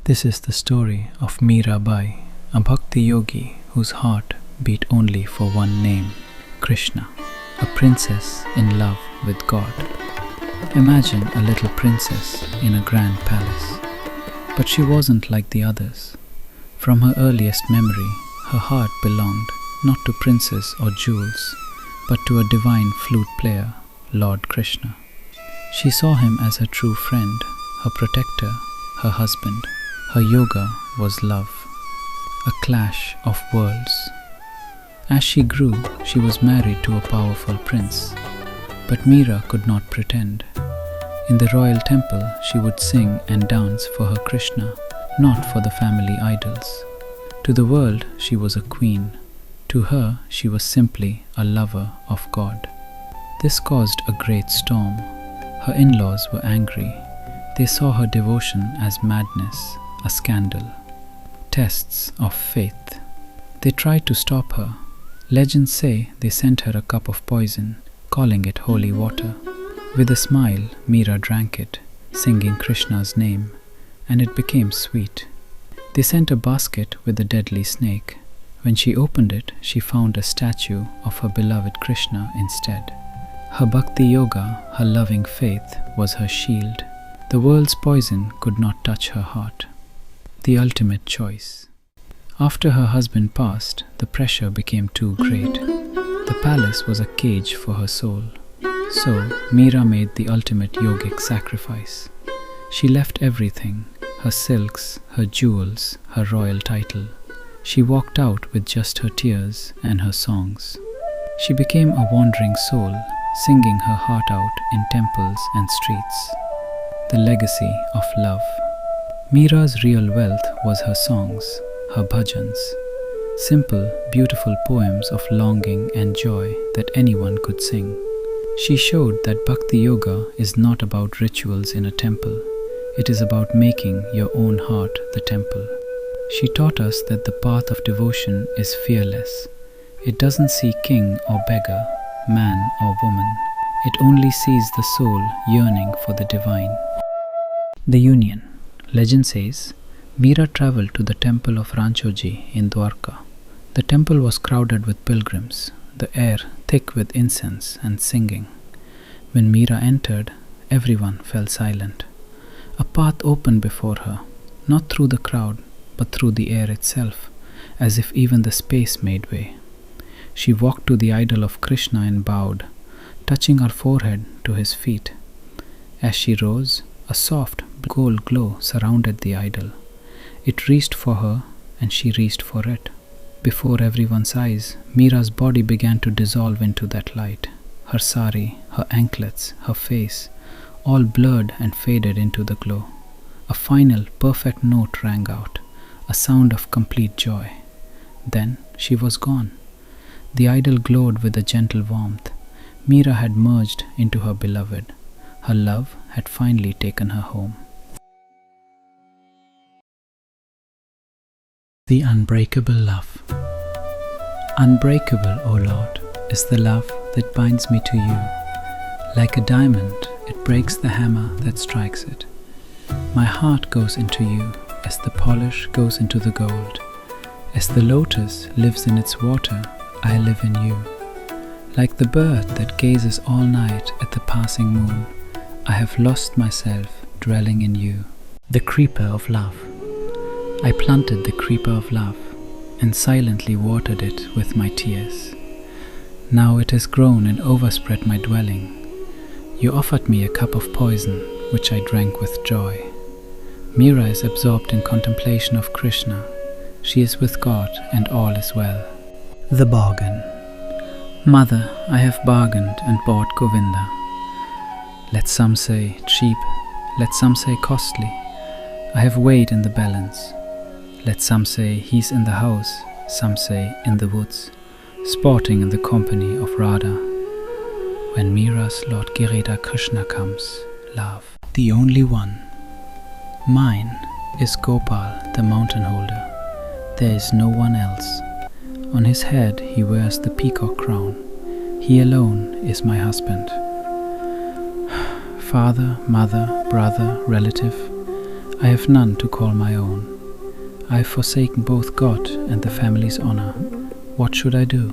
This is the story of Meera Bai, a Bhakti Yogi whose heart beat only for one name, Krishna, a princess in love with God. Imagine a little princess in a grand palace. But she wasn't like the others. From her earliest memory, her heart belonged not to princes or jewels, but to a divine flute player, Lord Krishna. She saw him as her true friend, her protector, her husband. Her yoga was love, a clash of worlds. As she grew, she was married to a powerful prince. But Meera could not pretend. In the royal temple, she would sing and dance for her Krishna, not for the family idols. To the world, she was a queen. To her, she was simply a lover of God. This caused a great storm. Her in-laws were angry. They saw her devotion as madness, a scandal. Tests of faith. They tried to stop her. Legends say they sent her a cup of poison, calling it holy water. With a smile, Meera drank it, singing Krishna's name, and it became sweet. They sent a basket with a deadly snake. When she opened it, she found a statue of her beloved Krishna instead. Her Bhakti Yoga, her loving faith, was her shield. The world's poison could not touch her heart. The ultimate choice. After her husband passed, the pressure became too great. The palace was a cage for her soul. So, Meera made the ultimate yogic sacrifice. She left everything, her silks, her jewels, her royal title. She walked out with just her tears and her songs. She became a wandering soul, singing her heart out in temples and streets. The legacy of love. Meera's real wealth was her songs, her bhajans. Simple, beautiful poems of longing and joy that anyone could sing. She showed that Bhakti Yoga is not about rituals in a temple. It is about making your own heart the temple. She taught us that the path of devotion is fearless. It doesn't see king or beggar, man or woman. It only sees the soul yearning for the divine. The Union. Legend says, Meera travelled to the temple of Ranchoji in Dwarka. The temple was crowded with pilgrims, the air thick with incense and singing. When Meera entered, everyone fell silent. A path opened before her, not through the crowd, but through the air itself, as if even the space made way. She walked to the idol of Krishna and bowed, touching her forehead to his feet. As she rose, a soft gold glow surrounded the idol. It reached for her, and she reached for it. Before everyone's eyes, Meera's body began to dissolve into that light. Her sari, her anklets, her face, all blurred and faded into the glow. A final, perfect note rang out, a sound of complete joy. Then she was gone. The idol glowed with a gentle warmth. Meera had merged into her beloved. Her love had finally taken her home. The unbreakable love. Unbreakable, O Lord, is the love that binds me to you. Like a diamond, it breaks the hammer that strikes it. My heart goes into you as the polish goes into the gold. As the lotus lives in its water, I live in you. Like the bird that gazes all night at the passing moon, I have lost myself dwelling in you. The creeper of love. I planted the creeper of love and silently watered it with my tears. Now it has grown and overspread my dwelling. You offered me a cup of poison, which I drank with joy. Meera is absorbed in contemplation of Krishna. She is with God and all is well. The bargain. Mother, I have bargained and bought Govinda. Let some say cheap, let some say costly. I have weighed in the balance. Let some say he's in the house, some say in the woods, sporting in the company of Radha. When Meera's Lord Girida Krishna comes, love, the only one. Mine is Gopal, the mountain holder. There is no one else. On his head he wears the peacock crown. He alone is my husband. Father, mother, brother, relative, I have none to call my own. I have forsaken both God and the family's honor. What should I do?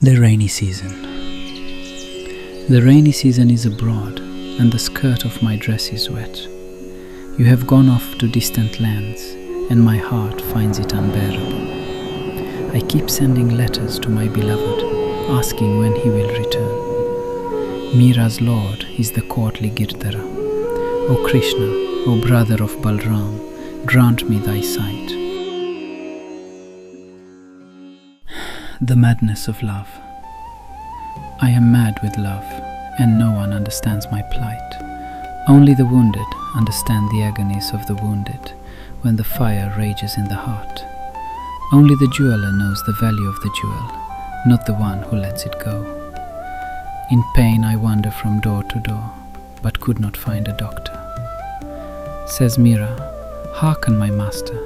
The rainy season. The rainy season is abroad, and the skirt of my dress is wet. You have gone off to distant lands, and my heart finds it unbearable. I keep sending letters to my beloved, asking when he will return. Meera's lord is the courtly Girdhara. O Krishna, O brother of Balram, grant me thy sight. The madness of love. I am mad with love, and no one understands my plight. Only the wounded understand the agonies of the wounded when the fire rages in the heart. Only the jeweler knows the value of the jewel, not the one who lets it go. In pain I wander from door to door, but could not find a doctor. Says Meera, "Hearken, my master,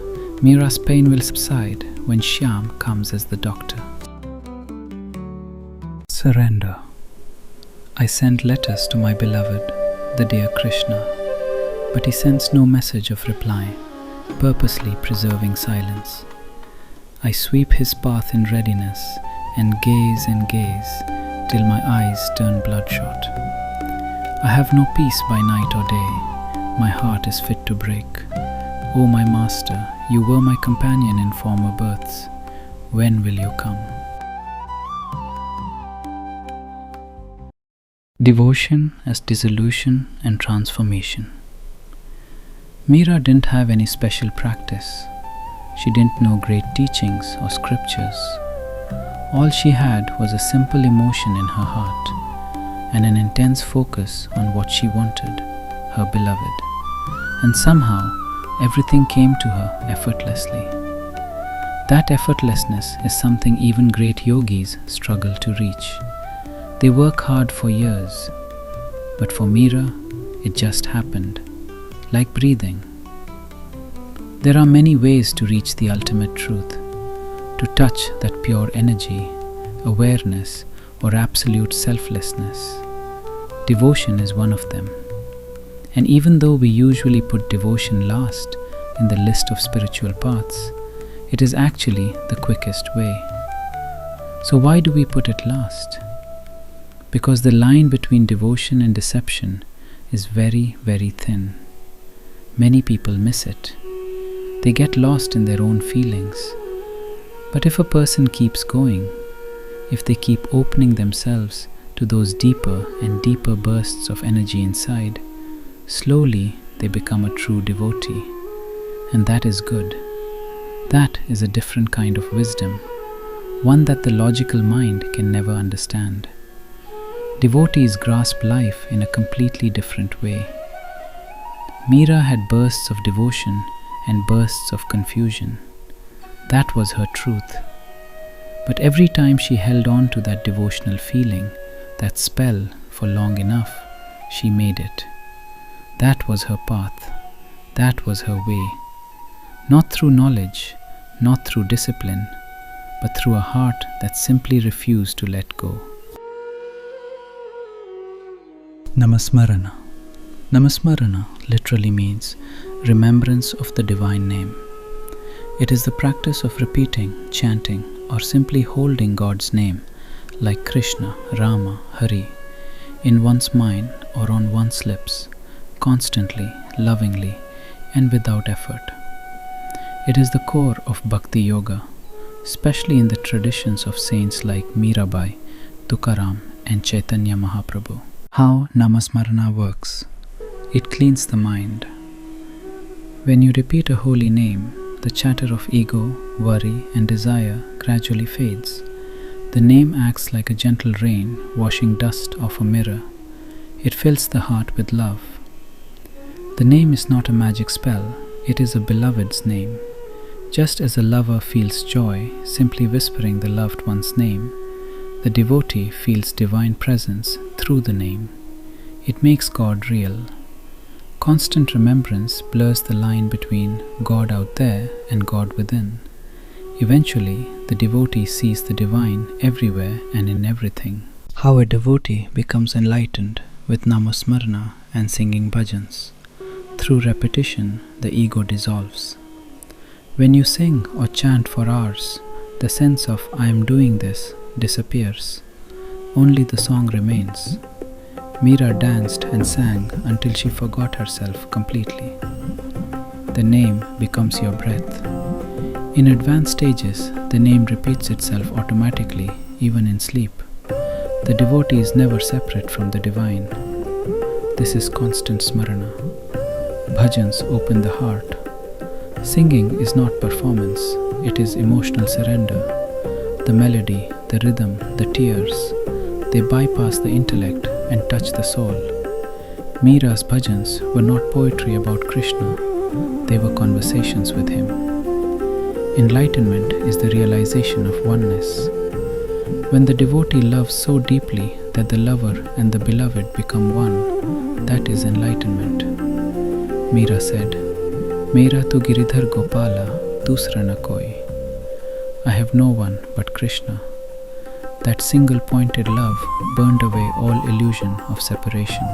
Meera's pain will subside when Shyam comes as the doctor." Surrender. I send letters to my beloved, the dear Krishna, but he sends no message of reply, purposely preserving silence. I sweep his path in readiness and gaze till my eyes turn bloodshot. I have no peace by night or day, my heart is fit to break. O my master, you were my companion in former births. When will you come? Devotion as dissolution and transformation. Meera didn't have any special practice. She didn't know great teachings or scriptures. All she had was a simple emotion in her heart and an intense focus on what she wanted, her beloved. And somehow, everything came to her effortlessly. That effortlessness is something even great yogis struggle to reach. They work hard for years, but for Meera, it just happened, like breathing. There are many ways to reach the ultimate truth, to touch that pure energy, awareness, or absolute selflessness. Devotion is one of them. And even though we usually put devotion last in the list of spiritual paths, it is actually the quickest way. So why do we put it last? Because the line between devotion and deception is very, very thin. Many people miss it. They get lost in their own feelings. But if a person keeps going, if they keep opening themselves to those deeper and deeper bursts of energy inside, slowly they become a true devotee. And that is good. That is a different kind of wisdom, one that the logical mind can never understand. Devotees grasp life in a completely different way. Meera had bursts of devotion and bursts of confusion. That was her truth. But every time she held on to that devotional feeling, that spell, for long enough, she made it. That was her path. That was her way. Not through knowledge, not through discipline, but through a heart that simply refused to let go. Namasmarana. Namasmarana literally means remembrance of the divine name. It is the practice of repeating, chanting, or simply holding God's name, like Krishna, Rama, Hari, in one's mind or on one's lips, constantly, lovingly, and without effort. It is the core of Bhakti Yoga, especially in the traditions of saints like Meera Bai, Tukaram, and Chaitanya Mahaprabhu. How Namasmarana works. It cleans the mind. When you repeat a holy name, the chatter of ego, worry, and desire gradually fades. The name acts like a gentle rain washing dust off a mirror. It fills the heart with love. The name is not a magic spell, it is a beloved's name. Just as a lover feels joy simply whispering the loved one's name, the devotee feels divine presence through the name. It makes God real. Constant remembrance blurs the line between God out there and God within. Eventually, the devotee sees the divine everywhere and in everything. How a devotee becomes enlightened with Namasmarana and singing bhajans. Through repetition, the ego dissolves. When you sing or chant for hours, the sense of "I am doing this" disappears. Only the song remains. Meera danced and sang until she forgot herself completely. The name becomes your breath. In advanced stages, the name repeats itself automatically, even in sleep. The devotee is never separate from the divine. This is constant smarana. Bhajans open the heart. Singing is not performance, it is emotional surrender. The melody, the rhythm, the tears, they bypass the intellect and touch the soul. Meera's bhajans were not poetry about Krishna, they were conversations with him. Enlightenment is the realization of oneness. When the devotee loves so deeply that the lover and the beloved become one, that is enlightenment. Meera said, "Mera tu giridhar gopala, dusra na koi." I have no one but Krishna. That single-pointed love burned away all illusion of separation.